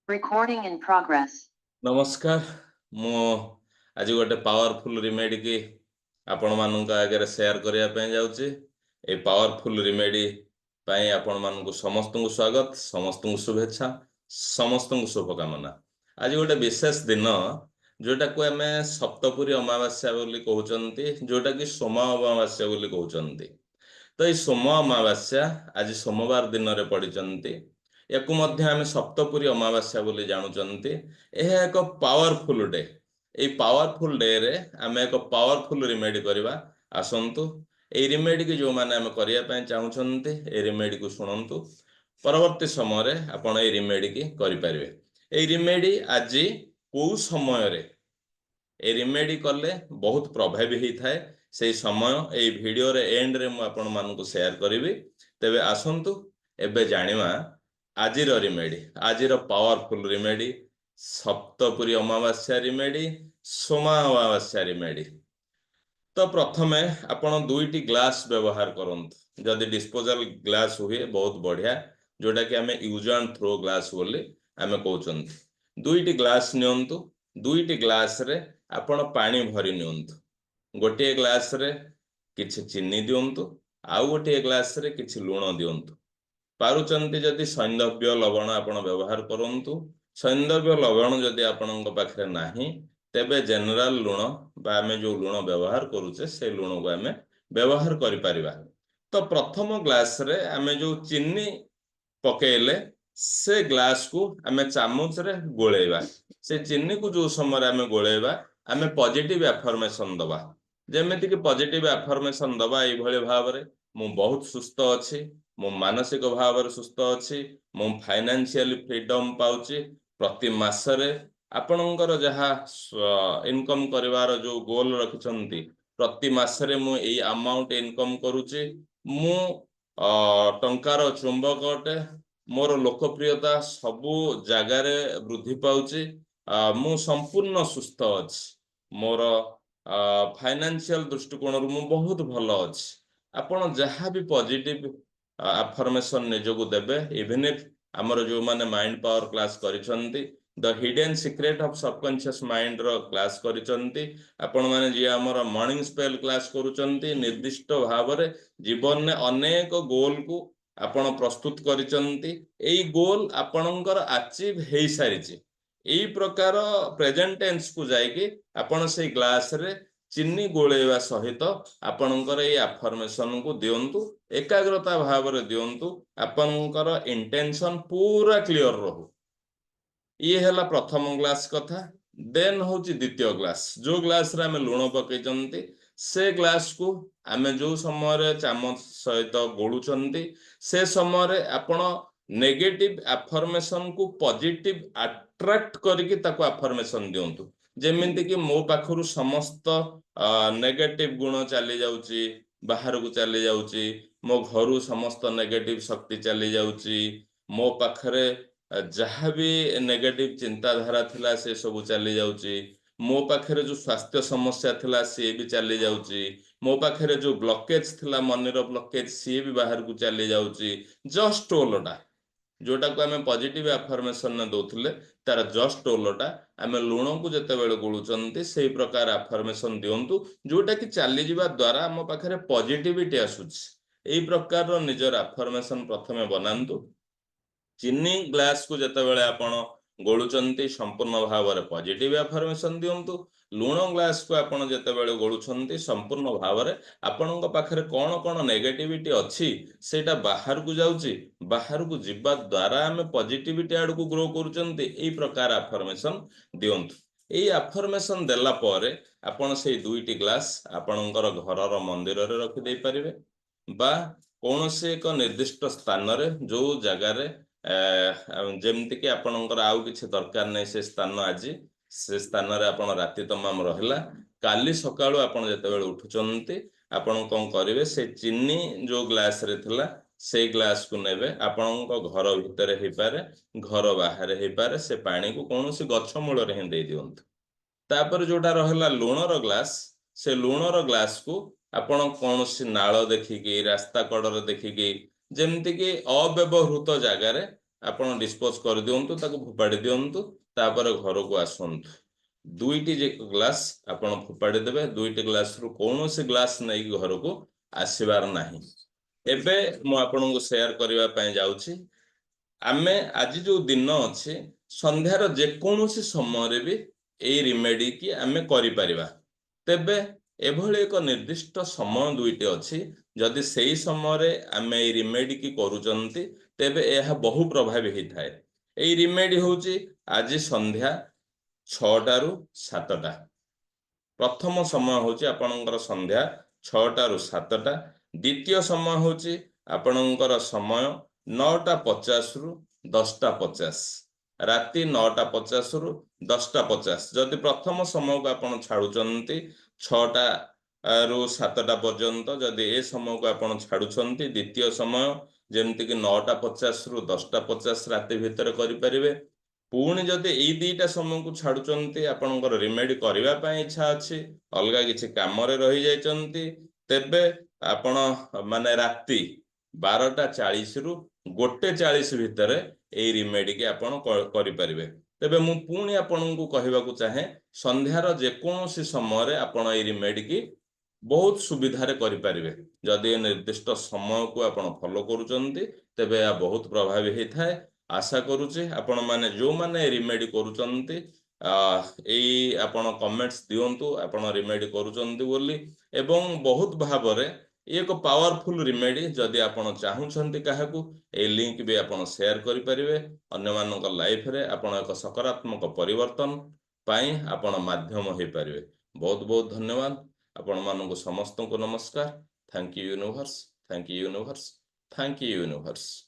Recording in progress. नमस्कार मो आज गोटे पावरफुल रिमेडी की आपण मानक आगे शेयर करिया पे जाउची ए पावरफुल रिमेडी पाई आपण मानक समस्त को स्वागत समस्त को शुभेच्छा समस्त को शुभकामना। आज गोटे विशेष दिन जोटा को आम सप्तपुरी अमावास्या बोली कहउचंती जोटा कि सोम अमावास्या बोली कहउचंती। तो ये सोम अमावास्या आज सोमवार दिन रे पड़िचंती याकु मध्य आम सप्तपुरी अमावास्या बोली जानुचंती। यह एक powerful day. A powerful day रे आम एक पावरफुल रिमेडी करवा आसंतु। ए रिमेडी की जो माने आम करिया पय चाहुचंती ए रिमेडी को सुनंतु परवर्ती समय रे आपण ए रिमेडी की करि परिबे। ए रिमेडी आज को समय रे ए रिमेडी कले बहुत प्रभावी ही थाए से समय ए वीडियो रे एंड रे मु आपण मानकु शेयर करिवि। तेबे आसंतु एबे जानिवा आजिर रिमेडी आजिर पावरफुल रिमेडी सप्तपुरी अमावास्या रिमेडी सोमा अमावास्या रिमेडी। तो प्रथमे आपण दुईटी ग्लास व्यवहार करंतु जदि डिस्पोजल ग्लास हुए बहुत बढ़िया जोटा कि आमे यूज एंड थ्रो ग्लास बोली आमे कहउचंती। दुईटी ग्लास नियंतु दुईटी ग्लास रे आपण पानी भरी नियंतु गोटे ग्लास रे किछि चीनी दियंतु आउ गोटे ग्लास रे किछि लूण दियंतु। पारुचंती जदि सैंधव्य लवण आपण व्यवहार करंतु सैंधव्य लवण जदि आपणक पाखरे नाही तेबे जनरल लूण बा आमे जो लूण व्यवहार करूचे से लूण को आमे व्यवहार करि परिबा। तो प्रथम ग्लास रे आमे जो चीनी पकेले से ग्लास को आमे चामच रे गोळेबा। से चीनी को जो समय आमे गोळेबा आमे पॉजिटिव अफर्मेशन दबा जेमेति कि पॉजिटिव अफर्मेशन दबा ए भले भाव रे मु बहुत सुस्त अछि मु मानसिक भाव रे सुस्त अछि मु फाइनेंशियली फ्रीडम पाउची प्रति मासरे आपणकर जहा इनकम करिवार जो गोल रखिचंती प्रति मासरे मु ए अमाउंट इनकम करूची मु टंकार चुंबक अटे मोर लोकप्रियता सबु जगारे वृद्धि पाउची मु संपूर्ण सुस्त अछि मोर फाइनेंशियल दृष्टिकोण मु बहुत भलो अछि। आपण जहा भी पॉजिटिव अफर्मेशन निजोगु देबे इवन इफ हमर जो माने माइंड पावर क्लास करिसंती the hidden secret of subconscious mind रो क्लास करिसंती आपण माने जे हमर मॉर्निंग स्पेल क्लास करूचंती निर्दिष्ट भाव रे जीवन ने अनेक गोल को आपण प्रस्तुत करिसंती एई गोल आपणकर अचीव हेई सारिची एई प्रकार प्रेजेंट टेंस को जाई कि आपण से ग्लास रे चीनी गोळेवा सहित आपणकर ए अफर्मेशन को दियंतु एकाग्रता भाव रे दियंतु आपणकर इंटेंशन पूरा क्लियर रहू। ये हला प्रथम ग्लास कथा। देन होची द्वितीय ग्लास जो ग्लास रे हमें लूण पकेचंती से ग्लास को आमे जो समय रे चामच सहित गोळुचंती से समय रे आपण नेगेटिव अफर्मेशन को पॉजिटिव अट्रैक्ट करके ताको अफर्मेशन दियंतु जेमिति कि मो पाखरु समस्त नेगेटिव गुण चली जाउची बाहर को चली जाउची मो घरु समस्त नेगेटिव शक्ति चली जाउची मो पाखरे जहाँ भी नेगेटिव चिंताधारा थिला से सब चली जाउची मो पाखरे जो स्वास्थ्य समस्या थिला से भी चली जाउची मो पाखरे जो ब्लॉकेज थिला मनर ब्लॉकेज से भी बाहर को चली जाउची जस्ट ओलटा जोटा को आमे पॉजिटिव अफर्मेशन न दोथले तार जस्ट ओलटा आमे लूण को जते बेले गोळुचंती सेही प्रकार अफर्मेशन दियंतु जोटा कि चली जिबा द्वारा हम पाखरे पॉजिटिविटी आसुची एही प्रकार रो निजर अफर्मेशन प्रथमे बनांतु। चीनी ग्लास को जते बेले आपण गोळुचंती संपूर्ण भाव रे पॉजिटिव अफर्मेशन दियंतु लूण ग्लास को आपण जते बेले गोळुचंती संपूर्ण भाव रे आपणक पाखरे कोन कोन नेगेटिविटी अछि सेटा बाहर को जाउची बाहर को जिबा द्वारा हमें पॉजिटिविटी आड़ को ग्रो करूचंती एही प्रकार अफर्मेशन दियंतु। एही अफर्मेशन देला परे आपण से दुईटी ग्लास आपणकर घरर मंदिर रे रखि देई परिबे बा कोनसे एक निर्दिष्ट स्थान रे जो जगह रे जेमति कि आपणकर आउ किछि दरकार नै से स्थान आज से स्थान रे आपण राति तमाम रहला काली सकाळो आपण जते बेले उठुचंती आपण कोन करिवे से चीनी जो ग्लास रे थिला से ग्लास को नेबे आपणक घर भितर हे पारे घर बाहर हे पारे से पानी को कोनोसी गच्छ मूल रे हे दे दियंतु। तापर जोटा रहला लूणर ग्लास से लूणर ग्लास को आपण कोनोसी नाळ देखिकी रास्ता कड़र देखिकी जेमति कि अव्यवहृत जगह रे ଆପଣ ଡିସ୍ପୋଜ କରିଦିଅନ୍ତୁ, ତାକୁ ଫୋପାଡ଼ି ଦିଅନ୍ତୁ, ତାପରେ ଘରକୁ ଆସନ୍ତୁ। 2ଟି ଗ୍ଲାସ୍ ଆପଣ ଫୋପାଡ଼ି ଦେବେ, 2ଟି ଗ୍ଲାସରୁ କୌଣସି ଗ୍ଲାସ୍ ନେଇକି ଘରକୁ ଆସିବାର ନାହିଁ। ଏବେ ମୁଁ ଆପଣଙ୍କୁ ସେୟାର କରିବା ପାଇଁ ଯାଉଛି, ଆମେ ଆଜି ଯୋଉ ଦିନ ଅଛି ସନ୍ଧ୍ୟାର ଯେକୌଣସି ସମୟରେ ବି ଏଇ ରିମେଡି କି ଆମେ କରିପାରିବା। ତେବେ ଏଭଳି ଏକ ନିର୍ଦ୍ଦିଷ୍ଟ ସମୟ 2ଟି ଅଛି, ଯଦି ସେଇ ସମୟରେ ଆମେ ଏଇ ରିମେଡି କି କରୁଛନ୍ତି ତେବେ ଏହା ବହୁ ପ୍ରଭାବୀ ହେଇଥାଏ। ଏଇ ରିମେଡି ହଉଛି ଆଜି ସନ୍ଧ୍ୟା 6ଟାରୁ 7ଟା। ପ୍ରଥମ ସମୟ ହଉଛି ଆପଣଙ୍କର ସନ୍ଧ୍ୟା 6ଟାରୁ 7ଟା। ଦ୍ୱିତୀୟ ସମୟ ହଉଛି ଆପଣଙ୍କର ସମୟ 9ଟା 50ରୁ 10ଟା 50। ରାତି 9ଟା 50ରୁ 10ଟା 50। ଯଦି ପ୍ରଥମ ସମୟକୁ ଆପଣ ଛାଡୁଛନ୍ତି 6ଟାରୁ 7ଟା ପର୍ଯ୍ୟନ୍ତ, ଯଦି ଏ ସମୟକୁ ଆପଣ ଛାଡୁଛନ୍ତି ଦ୍ୱିତୀୟ ସମୟ ଯେମିତିକି 9ଟା 50ରୁ 10ଟା 50 ରାତି ଭିତରେ କରିପାରିବେ। ପୁଣି ଯଦି ଏଇ 2ଟା ସମୟକୁ ଛାଡୁଛନ୍ତି, ଆପଣଙ୍କର ରିମେଡି କରିବା ପାଇଁ ଇଚ୍ଛା ଅଛି, ଅଲଗା କିଛି କାମରେ ରହିଯାଇଛନ୍ତି, ତେବେ ଆପଣ ମାନେ ରାତି 12ଟା 40ରୁ 1ଟେ 40 ଭିତରେ ଏଇ ରିମେଡିକି ଆପଣ କରିପାରିବେ। ତେବେ ମୁଁ ପୁଣି ଆପଣଙ୍କୁ କହିବାକୁ ଚାହେଁ, ସନ୍ଧ୍ୟାର ଯେକୌଣସି ସମୟରେ ଆପଣ ଏଇ ରିମେଡିକି ବହୁତ ସୁବିଧାରେ କରିପାରିବେ। ଯଦି ଏ ନିର୍ଦ୍ଦିଷ୍ଟ ସମୟକୁ ଆପଣ ଫଲୋ କରୁଛନ୍ତି ତେବେ ଏହା ବହୁତ ପ୍ରଭାବୀ ହେଇଥାଏ। ଆଶା କରୁଛି ଆପଣମାନେ ଯୋଉମାନେ ରିମେଡି କରୁଛନ୍ତି ଏଇ ଆପଣ କମେଣ୍ଟସ୍ ଦିଅନ୍ତୁ ଆପଣ ରିମେଡି କରୁଛନ୍ତି ବୋଲି, ଏବଂ ବହୁତ ଭାବରେ ଏକ ପାୱାରଫୁଲ ରିମେଡି। ଯଦି ଆପଣ ଚାହୁଁଛନ୍ତି କାହାକୁ, ଏଇ ଲିଙ୍କ ବି ଆପଣ ସେୟାର କରିପାରିବେ। ଅନ୍ୟମାନଙ୍କ ଲାଇଫରେ ଆପଣ ଏକ ସକାରାତ୍ମକ ପରିବର୍ତ୍ତନ ପାଇଁ ଆପଣ ମାଧ୍ୟମ ହେଇପାରିବେ। ବହୁତ ବହୁତ ଧନ୍ୟବାଦ। ଆପଣମାନଙ୍କୁ ସମସ୍ତଙ୍କୁ ନମସ୍କାର। Thank you universe, thank you universe, thank you universe.